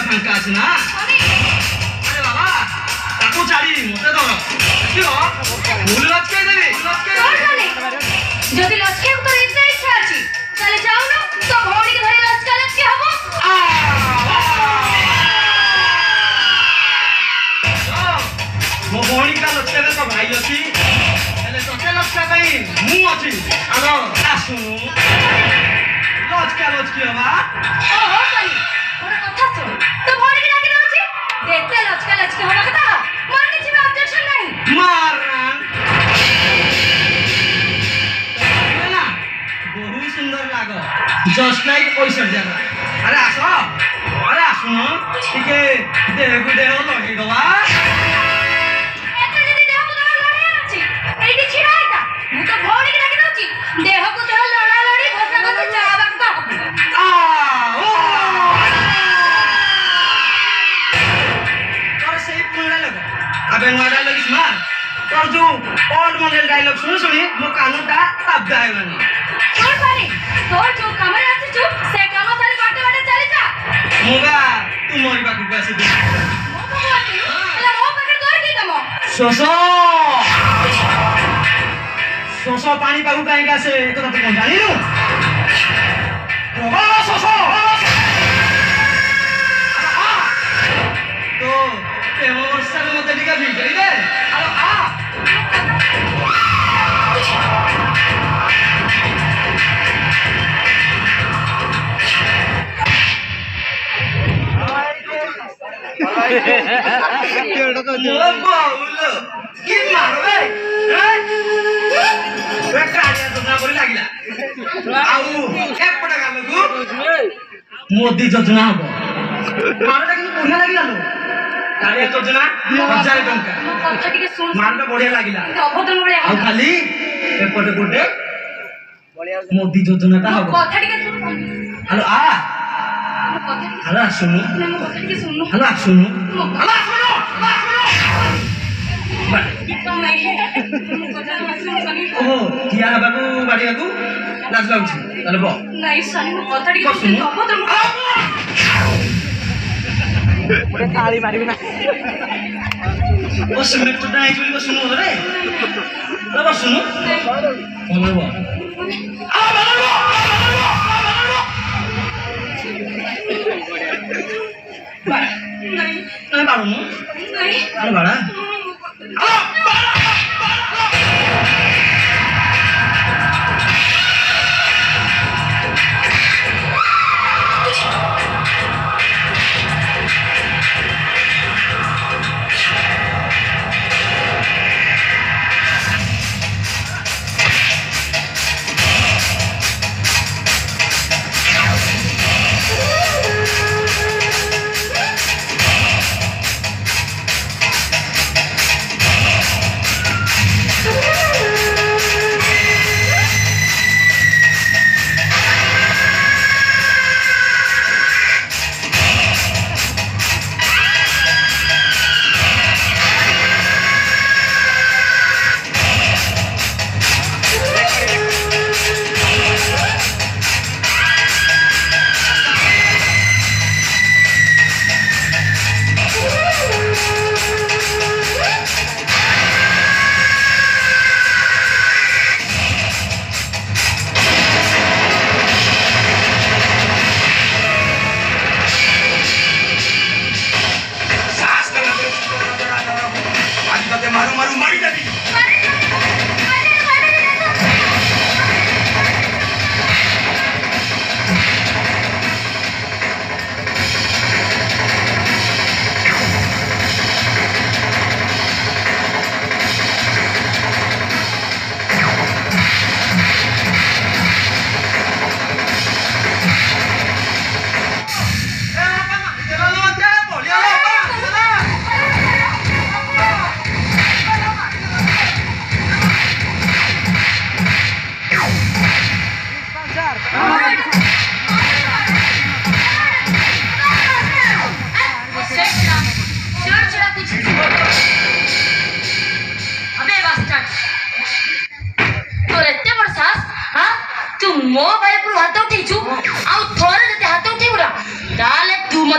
ফাঁকা আছে না আরে বাবা তাকু ছাড়ি মতে ধর ভুল লচকে দেবে যদি লচকে তোর ইচ্ছা আছে তাহলে যাও না তো ভৌরিকে ধরে লচকে হবো ମୋ ଭଉଣୀକା ଲକ୍ଷ୍ୟରେ ତ ଭାଇ ଅଛି ହେଲେ ତତେ ଲକ୍ଷ୍ୟ ପାଇଁ ମୁଁ ଅଛି ଆଲ ଆସୁନୁ ଲଚକା ଲଚକି ହବା ଓହୋ ସରି ଗୋଟେ କଥା ଶୁଣ ତୋ ଭଉଣୀକି ଡାକି ଦଉଛି ଯେତେ ଲଚକା ହବା କଥା ମୋର କିଛି ବି ଅବଜେକ୍ସନ ନାହିଁ ମାରାନ ନା ବହୁତ ସୁନ୍ଦର ଲାଗ ଜଷ୍ଟ ଲାଇକ ପଇସା ଜାଗା ଆରେ ଆସୁନୁ ଟିକେ ଦେହକୁ ଦେହ ଲଗେଇଦବା ମୁଁ ତ ଭଉଣୀକି ଡାକି ଦଉଛି ଦେହକୁ ଦେହ ଲଢା ଲଢି ଘଷା ଘଷି ଚାବାକୁ ତ ତୋର ସେଇ ପୁରୁଣା ଲୋକ ଆବେ ନୂଆ ଡାଇଲଗ ଶୁଣା ତୋର ଯୋଉ ଓଲ୍ଡ ମଡେଲ ଡାଇଲଗ ଶୁଣି ମୋ କାନଟା ତାବ୍ଦା ହେଇଗଲାଣି ଶୁଣ ସାରି ତୋର ଯୋଉ କାମରେ ଆସିଛୁ ସେ କାମ ସାରି ବାଟେ ବାଟେ ଚାଲି ଯା ମୁଁ ବା ତୁ ମୋରି ପାଖକୁ ଆସିବି ମୋ ପାଖକୁ ଆସିଲୁ ହେଲେ ମୋ ପାଖରେ ତୋର କି କାମ ଶୋଷ ପାଣି ପାଖକୁ କାହିଁକି ଆସେ ଏ କଥା ତୁ କଣ ଜାଣିନୁ ଶୋଷ ତ ପ୍ରେମ ବର୍ଷାରେ ମତେ ଟିକେ ଭିଜେଇ ଦେ কি মারবে मोदी योजना हम मारटा कि बढ़िया लगिला लो कालिया योजना 1000 टंका କଥା ଟିକେ ଶୁଣ मारटा बढ़िया लगिला ଅଭଦ୍ର ଭଳିଆ ଆଉ ଖାଲି ଏପଟେ ଗୋଟେ मोदी योजना ଟା ହବ କଥା ଟିକେ ଶୁଣ हेलो हेलो सुनो ମୋ କଥା ଟିକେ ଶୁଣ हेलो सुनो ओहो किया बाबू बाड़ी बाबू लाज लाଗୁଛି ତାହେଲେ ବ ନାଇଁ ସାନି ମୋ କଥା ଟିକେ ଶୁଣ ଅଭଦ୍ର ଗୋଟେ ତାଳି ମାରିବି ନା ଓ ସିମେଣ୍ଟ ତ ନାହିଁ ବୋଲି ବସୁନୁ ରେ ଲା ବସୁନୁ ଭଲ ବ ନାଇଁ ନାଇଁ ବାড়ୁନୁ ନାଇଁ ଆରେ ବାড়ା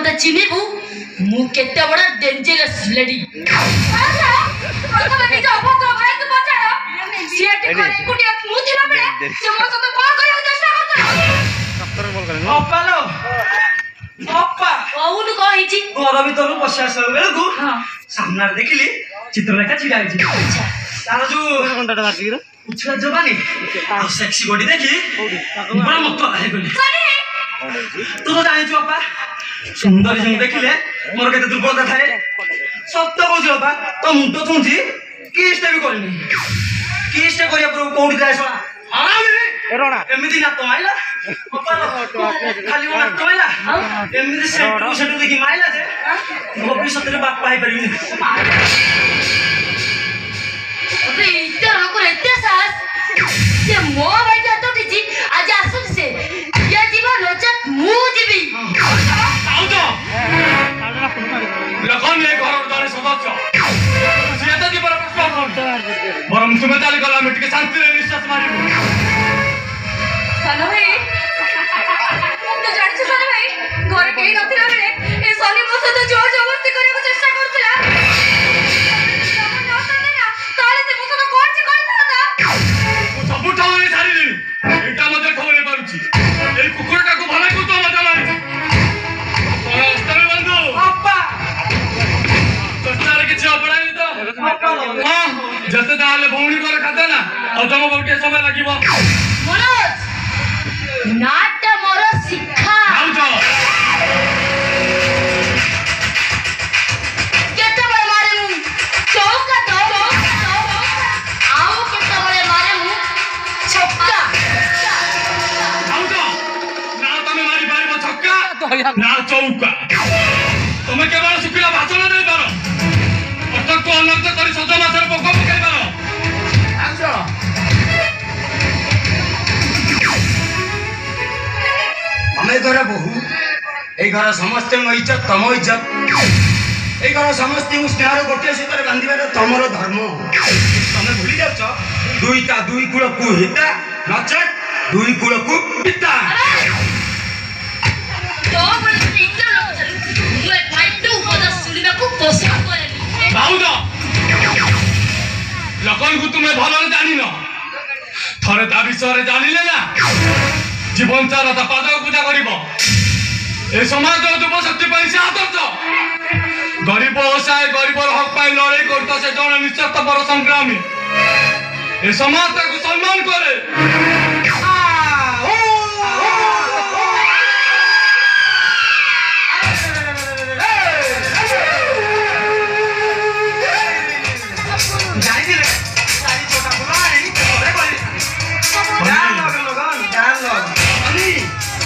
मते चिनिबु मु केते बड़ा डेंजरस लेडी प्रथम निज अभद्र भाई को बचाओ सीएट करे कुटिया मु थिला बळे से मो सतो कोन करियो चेष्टा करत अप्पालो अप्पा कौन कहिची घर भीतर पशि आसला बेलकु सामने देखिली चित्ररेखा छिड़ा है अच्छा तार जो घंटा मारती रे उछला जवानी और सेक्सी बॉडी देखी बड़ा मत आए गली तू तो जाने छु अप्पा सुंदर जन देखिले मोर केते दुर्बलता थाए सत्य बोझ अप्पा तो मुंड छुंची किस्टे भी करनी किस्टे करिया पर कोडी जाय सोना आराम रोना एमिति ना तो आइला अप्पा खाली ना तो आइला एमिति सेटू देखि माइला जे भविष्य रे बाप पाई परबी अबे इते लोक एते साहस से मो भाई जातो दिजी आज आसुन से या जीवा नचत मु जीवी आउ तो लगन ले घर जने सदस्य सीता जी पर प्रश्न बरम तुमे ताली गला मिट के शांति रे निश्वास मारिबो सानो भाई तो जानि छ सानो भाई घर केही नथिला बेले ए सनी मो सतो जोर जबरदस्ती करे को चेष्टा करथला ताले से मो सतो कोन छी करथला सब ठावरे छाड़ी देनी एटा मते खबरे पारुची ए कुकुरटा को भलाई को तो मजा मारी तमे बंधु अप्पा तस्तारे के छ पड़ाई तो हां जते ताले भौणी कर खाता ना और तम बके समय लागिबो मनोज नाट मोर शिक्षा आउ तो केते बळे मारे मु चौका तो आओ केते बळे मारे मु छक्का आउ तो ना तमे मारी पारिबो छक्का ना चौका तमे केवल सुखिला भाषण दे पारो अटक को अनर्थ करी सजा माथर पको पकाई पारो आछो हमें घर बहु ए घर समस्त इज्जत तम इज्जत ए घर समस्त स्नेह गोटे सूत्र बांधिबार तमर धर्म तमे भूली जाउछ दुईटा दुई कूल को हिता नचत दुई कूल को पिता तो बळे इंद्र लोक चली मु ए फाइट उपद सुनिबा को पसंद करेनी बाउद लगन को तुम्हें भल जानी न थरे ता विषय जानिले ना जीवन सारा ता पाद पूजा करिबो ए समाज युवा शक्ति पर से आदर्श गरीब असहाय गरीबर हक पाई लड़ाई करता से जन निश्चित पर संग्रामी ए समाज को सम्मान करे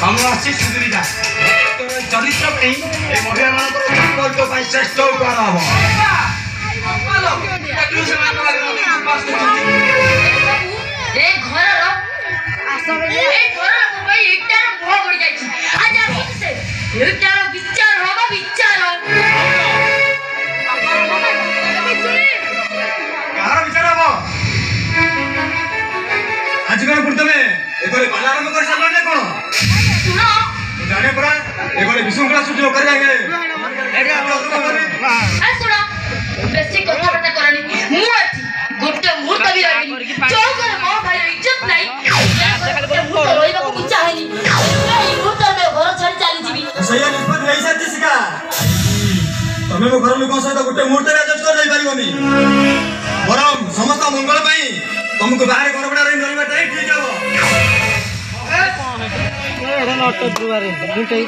हम अच्छी सुधरी जा चरित्र पे ए महिला मानकर संकल्प पे श्रेष्ठ उपाय हबो ए घर मोबाइल एकटार मोह पड़ जाई छी आज आसुन से एकटार विचार होबा विचार कहार विचार हबो आज कोन पुरतमे एकोरे बालारंभ कर सारलो ने कोन सुनो जाने पड़ा एकोरे विशृंखला सूचना कर जाएंगे ए सुनो बेसी कथा बता करनी मु अछि गोटे मुहूर्त भी रहनी चौकर मो भाई इज्जत नहीं मु तो रोइबा को चाहेनी ए मुहूर्त में घर छाड़ी चली जीवी सही निष्पत्ति नहीं सकती सिका तमे मो घर लोक सहित गोटे मुहूर्त रे जज कर नहीं पारिबोनी बरम समस्त मंगल पई तुमको बाहर घर बड़ा रही धरबा ताई ठीक हबो नट दुआरे दुटै